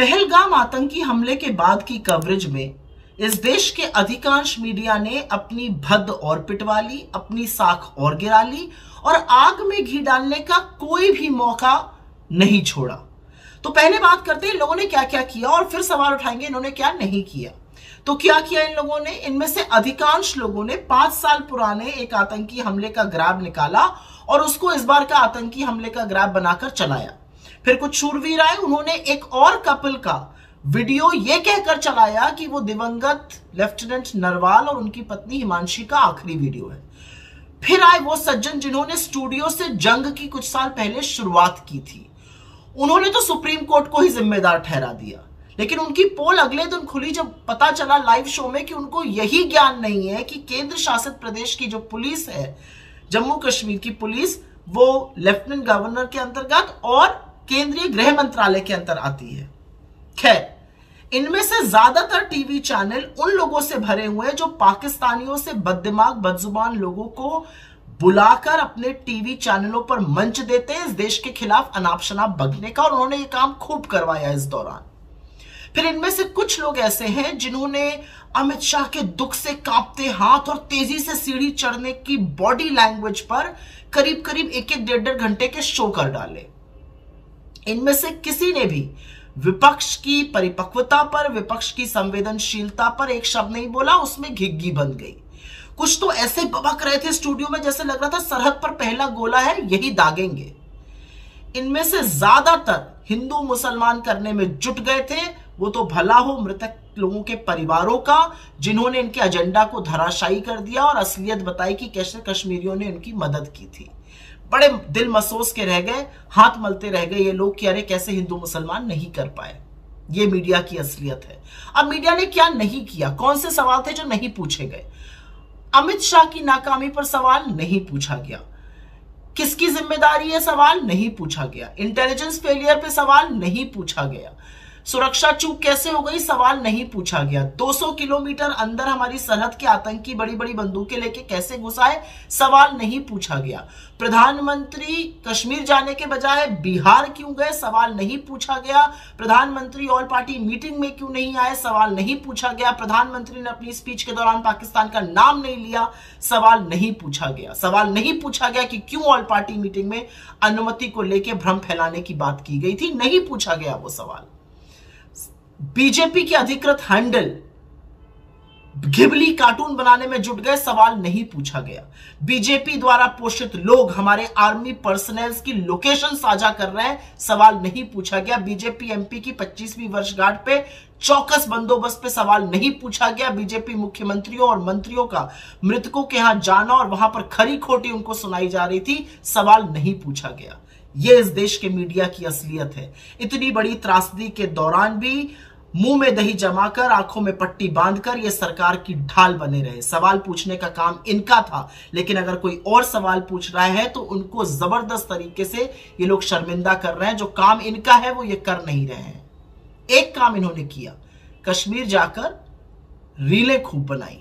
पहलगाम आतंकी हमले के बाद की कवरेज में इस देश के अधिकांश मीडिया ने अपनी भद्द और पिटवा ली, अपनी साख और गिरा ली और आग में घी डालने का कोई भी मौका नहीं छोड़ा। तो पहले बात करते हैं इन लोगों ने क्या क्या किया और फिर सवाल उठाएंगे इन्होंने क्या नहीं किया। तो क्या किया इन लोगों ने? इनमें से अधिकांश लोगों ने 5 साल पुराने एक आतंकी हमले का ग्राफ निकाला और उसको इस बार का आतंकी हमले का ग्राफ बनाकर चलाया। फिर कुछ शूरवीर आए, उन्होंने एक और कपल का वीडियो ये कहकर चलाया कि वो दिवंगत लेफ्टिनेंट नरवाल और उनकी पत्नी हिमांशी का आखिरी वीडियो है। फिर आए वो सज्जन जिन्होंने स्टूडियो से जंग की कुछ साल पहले शुरुआत की थी। उन्होंने तो सुप्रीम कोर्ट को ही जिम्मेदार ठहरा दिया, लेकिन उनकी पोल अगले दिन खुली जब पता चला लाइव शो में कि उनको यही ज्ञान नहीं है कि केंद्र शासित प्रदेश की जो पुलिस है, जम्मू कश्मीर की पुलिस, वो लेफ्टिनेंट गवर्नर के अंतर्गत और केंद्रीय गृह मंत्रालय के अंतर आती है। खैर, इनमें से ज्यादातर टीवी चैनल उन लोगों से भरे हुए हैं जो पाकिस्तानियों से बददिमाग बदजुबान लोगों को बुलाकर अपने टीवी चैनलों पर मंच देते हैं इस देश के खिलाफ अनाप शनाप बकने का, और उन्होंने ये काम खूब करवाया इस दौरान। फिर इनमें से कुछ लोग ऐसे हैं जिन्होंने अमित शाह के दुख से कांपते हाथ और तेजी से सीढ़ी चढ़ने की बॉडी लैंग्वेज पर करीब करीब 1-1, 1.5 घंटे के शो कर डाले। इनमें से किसी ने भी विपक्ष की परिपक्वता पर, विपक्ष की संवेदनशीलता पर एक शब्द नहीं बोला, उसमें घिग्गी बन गई। कुछ तो ऐसे बबक रहे थे स्टूडियो में जैसे लग रहा था सरहद पर पहला गोला है, यही दागेंगे। इनमें से ज्यादातर हिंदू मुसलमान करने में जुट गए थे। वो तो भला हो मृतक लोगों के परिवारों का, जिन्होंने इनके एजेंडा को धराशायी कर दिया और असलियत बताई कि कैसे कश्मीरियों ने इनकी मदद की थी। बड़े दिल मसोस के रह गए, हाथ मलते रह गए ये लोग कि अरे कैसे हिंदू मुसलमान नहीं कर पाए। ये मीडिया की असलियत है। अब मीडिया ने क्या नहीं किया? कौन से सवाल थे जो नहीं पूछे गए? अमित शाह की नाकामी पर सवाल नहीं पूछा गया। किसकी जिम्मेदारी है सवाल नहीं पूछा गया। इंटेलिजेंस फेलियर पे सवाल नहीं पूछा गया। सुरक्षा चूक कैसे हो गई सवाल नहीं पूछा गया। 200 किलोमीटर अंदर हमारी सरहद के आतंकी बड़ी बड़ी बंदूकें लेके कैसे घुसाए सवाल नहीं पूछा गया। प्रधानमंत्री कश्मीर जाने के बजाय बिहार क्यों गए सवाल नहीं पूछा गया। प्रधानमंत्री ऑल पार्टी मीटिंग में क्यों नहीं आए सवाल नहीं पूछा गया। प्रधानमंत्री ने अपनी स्पीच के दौरान पाकिस्तान का नाम नहीं लिया सवाल नहीं पूछा गया। सवाल नहीं पूछा गया कि क्यों ऑल पार्टी मीटिंग में अनुमति को लेकर भ्रम फैलाने की बात की गई थी, नहीं पूछा गया वो सवाल। बीजेपी के अधिकृत हैंडल घिबली कार्टून बनाने में जुट गए सवाल नहीं पूछा गया। बीजेपी द्वारा पोषित लोग हमारे आर्मी पर्सनल्स की लोकेशन साझा कर रहे हैं सवाल नहीं पूछा गया। बीजेपी एमपी की 25वीं वर्षगांठ पे चौकस बंदोबस्त पे सवाल नहीं पूछा गया। बीजेपी मुख्यमंत्रियों और मंत्रियों का मृतकों के यहां जाना और वहां पर खरी खोटी उनको सुनाई जा रही थी सवाल नहीं पूछा गया। ये इस देश के मीडिया की असलियत है। इतनी बड़ी त्रासदी के दौरान भी मुंह में दही जमाकर, आंखों में पट्टी बांधकर ये सरकार की ढाल बने रहे। सवाल पूछने का काम इनका था, लेकिन अगर कोई और सवाल पूछ रहा है तो उनको जबरदस्त तरीके से ये लोग शर्मिंदा कर रहे हैं। जो काम इनका है वो ये कर नहीं रहे हैं। एक काम इन्होंने किया, कश्मीर जाकर रीलें खूब बनाई।